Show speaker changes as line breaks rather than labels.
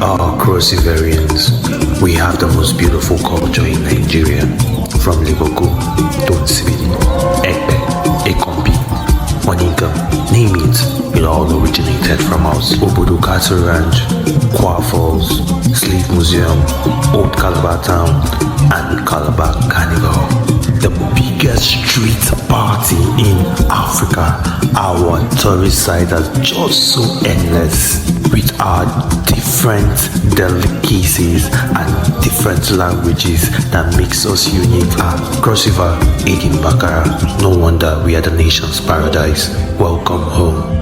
Crossivarians, we have the most beautiful culture in Nigeria, from Liverpool to Nsibidi, Ekpe, Ekombi, Monica, name it all originated from us. Obodo Cattle Ranch, Kwa Falls, Slave Museum, Old Calabar Town, and Calabar Carnival. The biggest street party in Africa. Our tourist site is just so endless with our different delicacies and different languages that makes us unique. Cross River, Aidin Bakara. No wonder we are the nation's paradise. Welcome home.